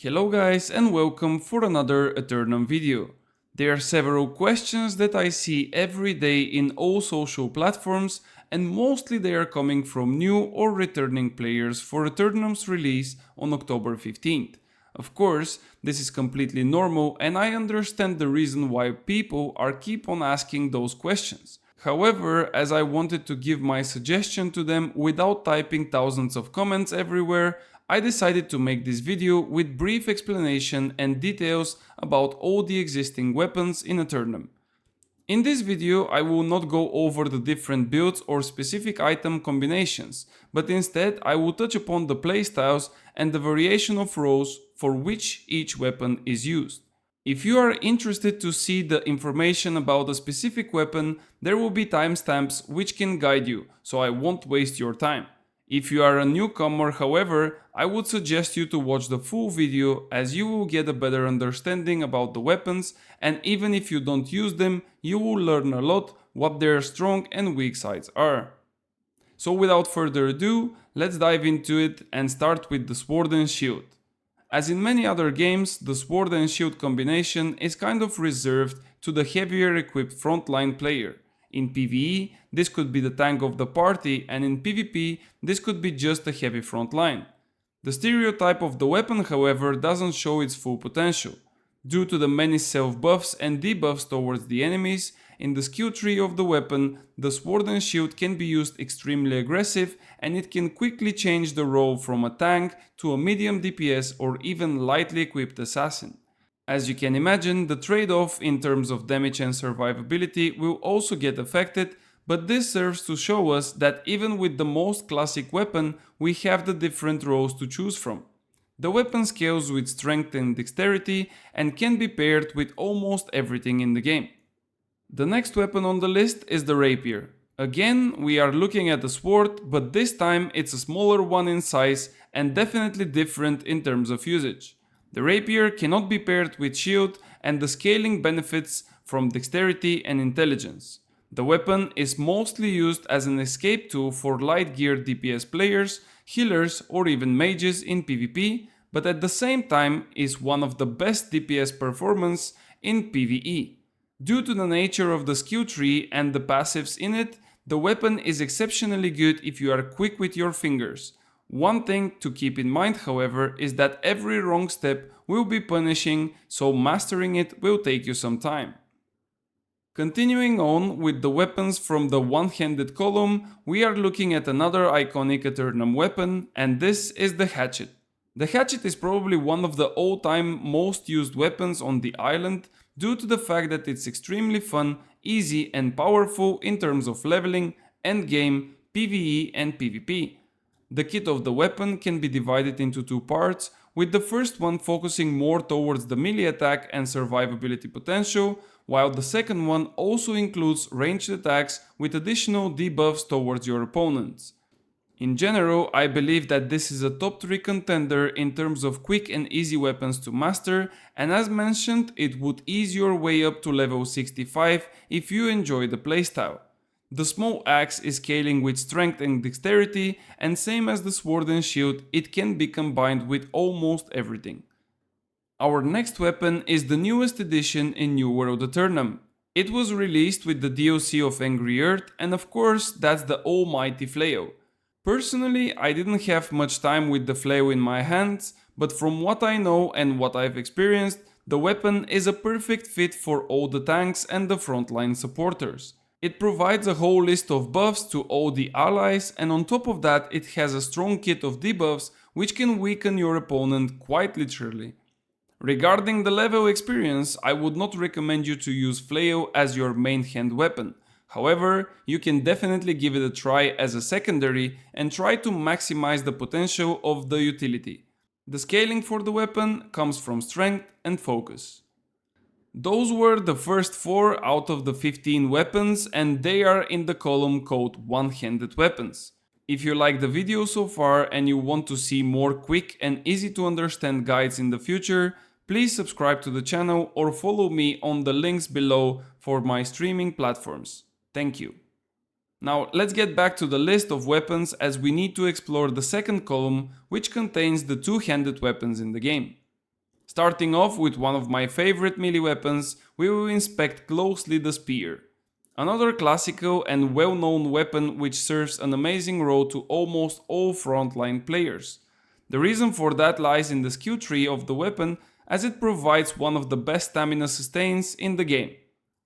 Hello guys and welcome for another Aeternum video. There are several questions that I see every day in all social platforms and mostly they are coming from new or returning players for Aeternum's release on October 15th. Of course, this is completely normal and I understand the reason why people are keep on asking those questions. However, as I wanted to give my suggestion to them without typing thousands of comments everywhere, I decided to make this video with brief explanation and details about all the existing weapons in Aeternum. In this video I will not go over the different builds or specific item combinations, but instead I will touch upon the playstyles and the variation of roles for which each weapon is used. If you are interested to see the information about a specific weapon, there will be timestamps which can guide you, so I won't waste your time. If you are a newcomer, however, I would suggest you to watch the full video as you will get a better understanding about the weapons, and even if you don't use them, you will learn a lot what their strong and weak sides are. So without further ado, let's dive into it and start with the sword and shield. As in many other games, the sword and shield combination is kind of reserved to the heavier equipped frontline player. In PvE, this could be the tank of the party, and in PvP, this could be just a heavy front line. The stereotype of the weapon, however, doesn't show its full potential. Due to the many self-buffs and debuffs towards the enemies, in the skill tree of the weapon, the sword and shield can be used extremely aggressive and it can quickly change the role from a tank to a medium DPS or even lightly equipped assassin. As you can imagine, the trade-off in terms of damage and survivability will also get affected, but this serves to show us that even with the most classic weapon, we have the different roles to choose from. The weapon scales with strength and dexterity and can be paired with almost everything in the game. The next weapon on the list is the Rapier. Again, we are looking at a sword, but this time it's a smaller one in size and definitely different in terms of usage. The Rapier cannot be paired with shield and the scaling benefits from dexterity and intelligence. The weapon is mostly used as an escape tool for light gear DPS players, healers or even mages in PvP, but at the same time is one of the best DPS performance in PvE. Due to the nature of the skill tree and the passives in it, the weapon is exceptionally good if you are quick with your fingers. One thing to keep in mind, however, is that every wrong step will be punishing, so mastering it will take you some time. Continuing on with the weapons from the one-handed column, we are looking at another iconic Aeternum weapon, and this is the Hatchet. The Hatchet is probably one of the all-time most used weapons on the island due to the fact that it's extremely fun, easy and powerful in terms of leveling, endgame, PvE and PvP. The kit of the weapon can be divided into two parts, with the first one focusing more towards the melee attack and survivability potential, while the second one also includes ranged attacks with additional debuffs towards your opponents. In general, I believe that this is a top 3 contender in terms of quick and easy weapons to master, and as mentioned, it would ease your way up to level 65 if you enjoy the playstyle. The small axe is scaling with strength and dexterity, and same as the sword and shield, it can be combined with almost everything. Our next weapon is the newest addition in New World Aeternum. It was released with the DLC of Angry Earth, and of course that's the almighty Flail. Personally, I didn't have much time with the Flail in my hands, but from what I know and what I've experienced, the weapon is a perfect fit for all the tanks and the frontline supporters. It provides a whole list of buffs to all the allies, and on top of that it has a strong kit of debuffs which can weaken your opponent quite literally. Regarding the level experience, I would not recommend you to use Flail as your main hand weapon. However, you can definitely give it a try as a secondary and try to maximize the potential of the utility. The scaling for the weapon comes from strength and focus. Those were the first 4 out of the 15 weapons and they are in the column called one-handed weapons. If you like the video so far and you want to see more quick and easy to understand guides in the future, please subscribe to the channel or follow me on the links below for my streaming platforms. Thank you. Now let's get back to the list of weapons as we need to explore the second column which contains the two-handed weapons in the game. Starting off with one of my favorite melee weapons, we will inspect closely the spear. Another classical and well-known weapon which serves an amazing role to almost all frontline players. The reason for that lies in the skill tree of the weapon, as it provides one of the best stamina sustains in the game.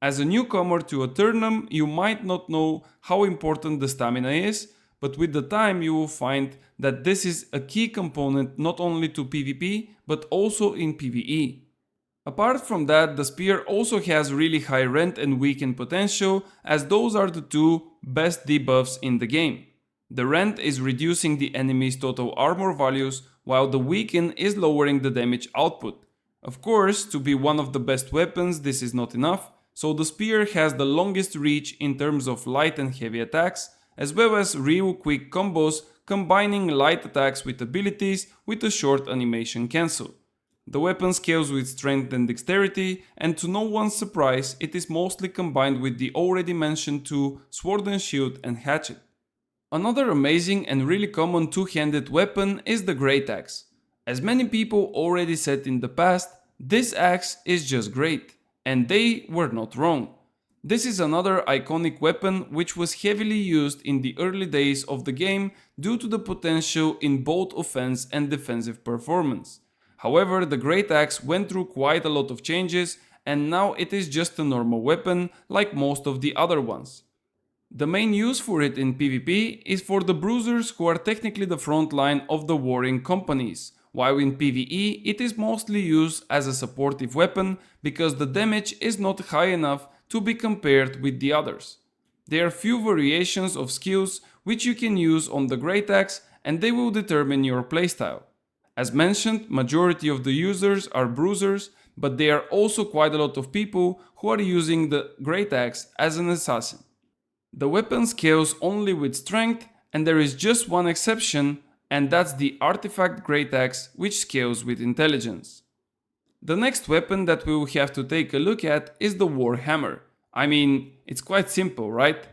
As a newcomer to Aeternum, you might not know how important the stamina is, but with the time you will find that this is a key component not only to PvP, but also in PvE. Apart from that, the spear also has really high rend and weaken potential, as those are the two best debuffs in the game. The rend is reducing the enemy's total armor values, while the weaken is lowering the damage output. Of course, to be one of the best weapons, this is not enough, so the spear has the longest reach in terms of light and heavy attacks, as well as real quick combos combining light attacks with abilities with a short animation cancel. The weapon scales with strength and dexterity, and to no one's surprise, it is mostly combined with the already mentioned two Sword and Shield and Hatchet. Another amazing and really common two-handed weapon is the Great Axe. As many people already said in the past, this axe is just great, and they were not wrong. This is another iconic weapon which was heavily used in the early days of the game due to the potential in both offense and defensive performance. However, the Great Axe went through quite a lot of changes, and now it is just a normal weapon like most of the other ones. The main use for it in PvP is for the bruisers who are technically the front line of the warring companies, while in PvE it is mostly used as a supportive weapon because the damage is not high enough to be compared with the others. There are few variations of skills which you can use on the Great Axe, and they will determine your playstyle. As mentioned, majority of the users are bruisers, but there are also quite a lot of people who are using the Great Axe as an assassin. The weapon scales only with strength, and there is just one exception, and that's the Artifact Great Axe, which scales with intelligence. The next weapon that we will have to take a look at is the War Hammer. I mean, it's quite simple, right?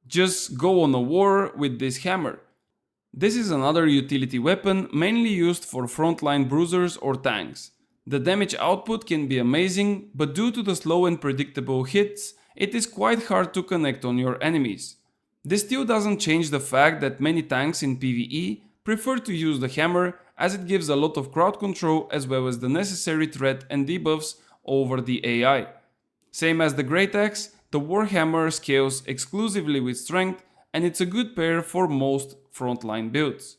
Just go on a war with this hammer. This is another utility weapon mainly used for frontline bruisers or tanks. The damage output can be amazing, but due to the slow and predictable hits, it is quite hard to connect on your enemies. This still doesn't change the fact that many tanks in PvE prefer to use the hammer, as it gives a lot of crowd control as well as the necessary threat and debuffs over the AI. Same as the Great Axe, the Warhammer scales exclusively with strength, and it's a good pair for most frontline builds.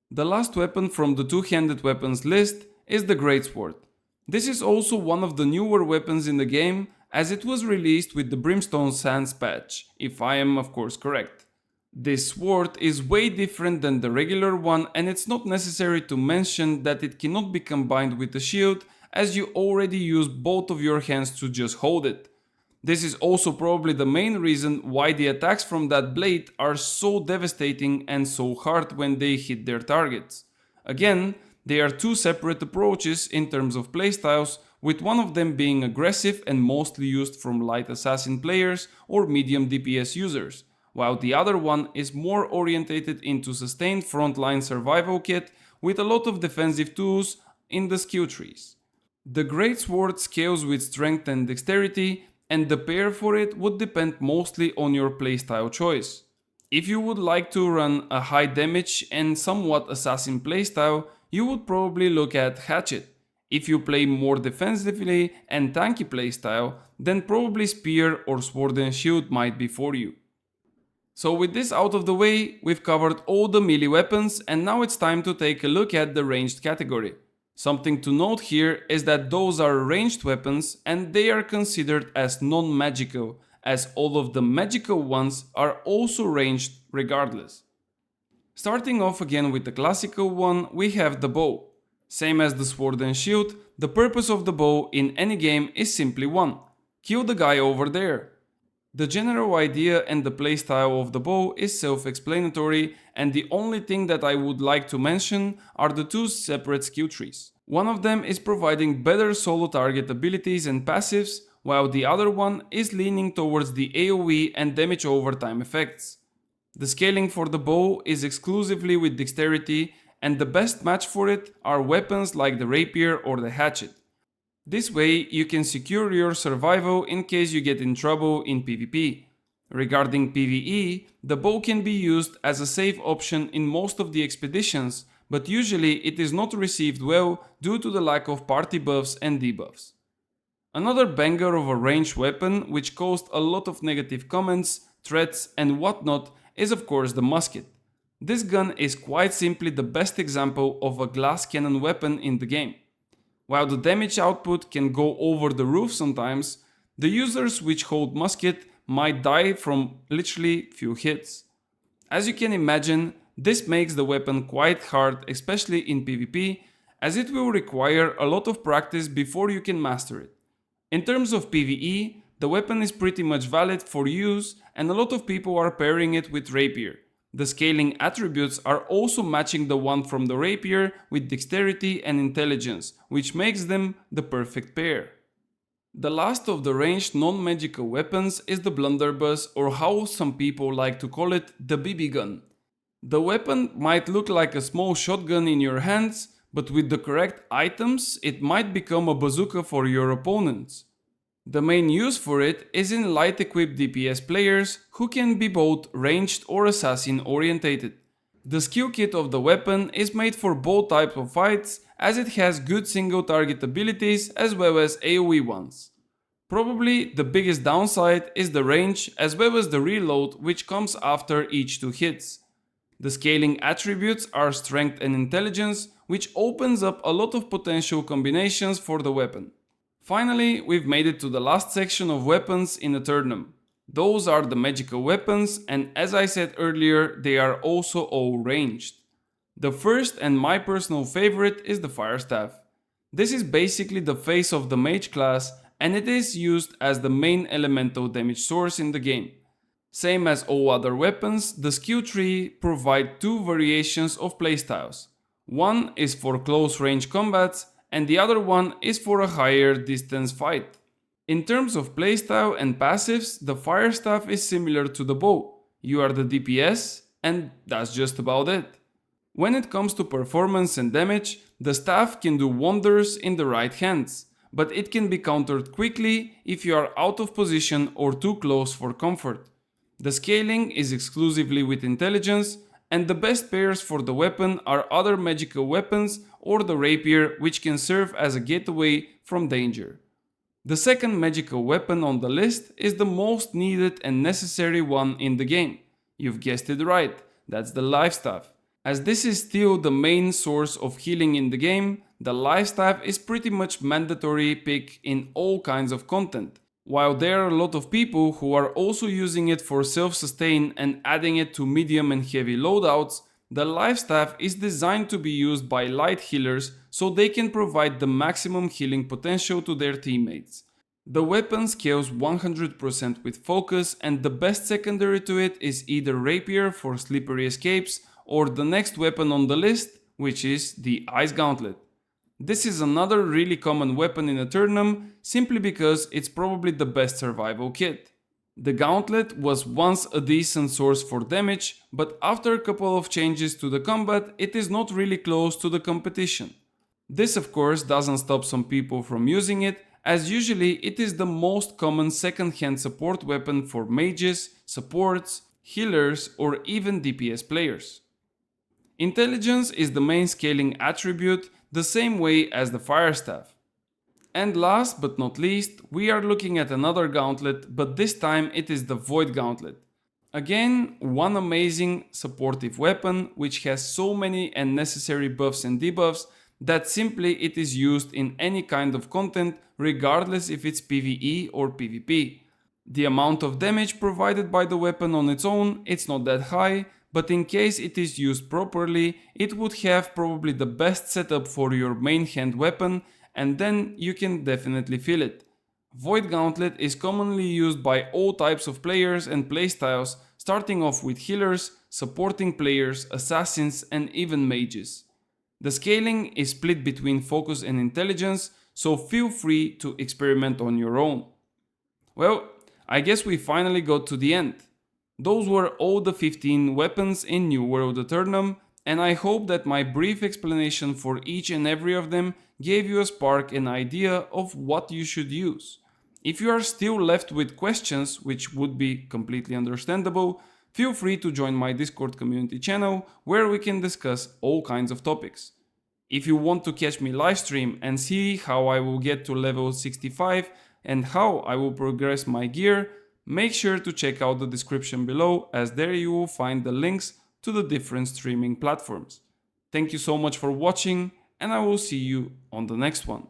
The last weapon from the two-handed weapons list is the Greatsword. This is also one of the newer weapons in the game, as it was released with the Brimstone Sands patch, if I am of course correct. This sword is way different than the regular one, and it's not necessary to mention that it cannot be combined with a shield, as you already use both of your hands to just hold it. This is also probably the main reason why the attacks from that blade are so devastating and so hard when they hit their targets. Again, they are two separate approaches in terms of playstyles, with one of them being aggressive and mostly used from light assassin players or medium DPS users, while the other one is more orientated into sustained frontline survival kit with a lot of defensive tools in the skill trees. The Greatsword scales with strength and dexterity, and the pair for it would depend mostly on your playstyle choice. If you would like to run a high damage and somewhat assassin playstyle, you would probably look at Hatchet. If you play more defensively and tanky playstyle, then probably Spear or Sword and Shield might be for you. So with this out of the way, we've covered all the melee weapons, and now it's time to take a look at the ranged category. Something to note here is that those are ranged weapons and they are considered as non-magical, as all of the magical ones are also ranged regardless. Starting off again with the classical one, we have the bow. Same as the sword and shield, the purpose of the bow in any game is simply one: kill the guy over there. The general idea and the playstyle of the bow is self-explanatory, and the only thing that I would like to mention are the two separate skill trees. One of them is providing better solo target abilities and passives, while the other one is leaning towards the AoE and damage over time effects. The scaling for the bow is exclusively with dexterity, and the best match for it are weapons like the Rapier or the Hatchet. This way you can secure your survival in case you get in trouble in PvP. Regarding PvE, the bow can be used as a safe option in most of the expeditions, but usually it is not received well due to the lack of party buffs and debuffs. Another banger of a ranged weapon which caused a lot of negative comments, threats and whatnot is of course the Musket. This gun is quite simply the best example of a glass cannon weapon in the game. While the damage output can go over the roof sometimes, the users which hold Musket might die from literally few hits. As you can imagine, this makes the weapon quite hard, especially in PvP, as it will require a lot of practice before you can master it. In terms of PvE, the weapon is pretty much valid for use and a lot of people are pairing it with Rapier. The scaling attributes are also matching the one from the Rapier with dexterity and intelligence, which makes them the perfect pair. The last of the ranged non-magical weapons is the Blunderbuss, or how some people like to call it, the BB gun. The weapon might look like a small shotgun in your hands, but with the correct items it might become a bazooka for your opponents. The main use for it is in light equipped DPS players who can be both ranged or assassin orientated. The skill kit of the weapon is made for both types of fights, as it has good single target abilities as well as AoE ones. Probably the biggest downside is the range as well as the reload, which comes after each 2 hits. The scaling attributes are strength and intelligence, which opens up a lot of potential combinations for the weapon. Finally, we've made it to the last section of weapons in Aeternum. Those are the magical weapons, and as I said earlier, they are also all ranged. The first and my personal favorite is the Fire Staff. This is basically the face of the mage class, and it is used as the main elemental damage source in the game. Same as all other weapons, the skill tree provides 2 variations of playstyles. One is for close range combats, and the other one is for a higher distance fight. In terms of playstyle and passives, the Fire Staff is similar to the bow. You are the DPS, and that's just about it. When it comes to performance and damage, the staff can do wonders in the right hands, but it can be countered quickly if you are out of position or too close for comfort. The scaling is exclusively with intelligence, and the best pairs for the weapon are other magical weapons or the Rapier, which can serve as a getaway from danger. The second magical weapon on the list is the most needed and necessary one in the game. You've guessed it right, that's the Life Staff. As this is still the main source of healing in the game, the Life Staff is pretty much mandatory pick in all kinds of content. While there are a lot of people who are also using it for self-sustain and adding it to medium and heavy loadouts, the Life Staff is designed to be used by light healers so they can provide the maximum healing potential to their teammates. The weapon scales 100% with focus, and the best secondary to it is either Rapier for slippery escapes or the next weapon on the list, which is the Ice Gauntlet. This is another really common weapon in Aeternum simply because it's probably the best survival kit. The Gauntlet was once a decent source for damage, but after a couple of changes to the combat, it is not really close to the competition. This of course doesn't stop some people from using it, as usually it is the most common second-hand support weapon for mages, supports, healers or even DPS players. Intelligence is the main scaling attribute, the same way as the Fire Staff. And last but not least, we are looking at another gauntlet, but this time it is the Void Gauntlet. Again, one amazing supportive weapon which has so many and necessary buffs and debuffs that simply it is used in any kind of content, regardless if it's PvE or PvP. The amount of damage provided by the weapon on its own, it's not that high, but in case it is used properly, it would have probably the best setup for your main hand weapon, and then you can definitely feel it. Void Gauntlet is commonly used by all types of players and playstyles, starting off with healers, supporting players, assassins and even mages. The scaling is split between focus and intelligence, so feel free to experiment on your own. Well, I guess we finally got to the end. Those were all the 15 weapons in New World Aeternum, and I hope that my brief explanation for each and every of them gave you a spark and idea of what you should use. If you are still left with questions, which would be completely understandable, feel free to join my Discord community channel where we can discuss all kinds of topics. If you want to catch me live stream and see how I will get to level 65 and how I will progress my gear, make sure to check out the description below, as there you will find the links to the different streaming platforms. Thank you so much for watching, and I will see you on the next one.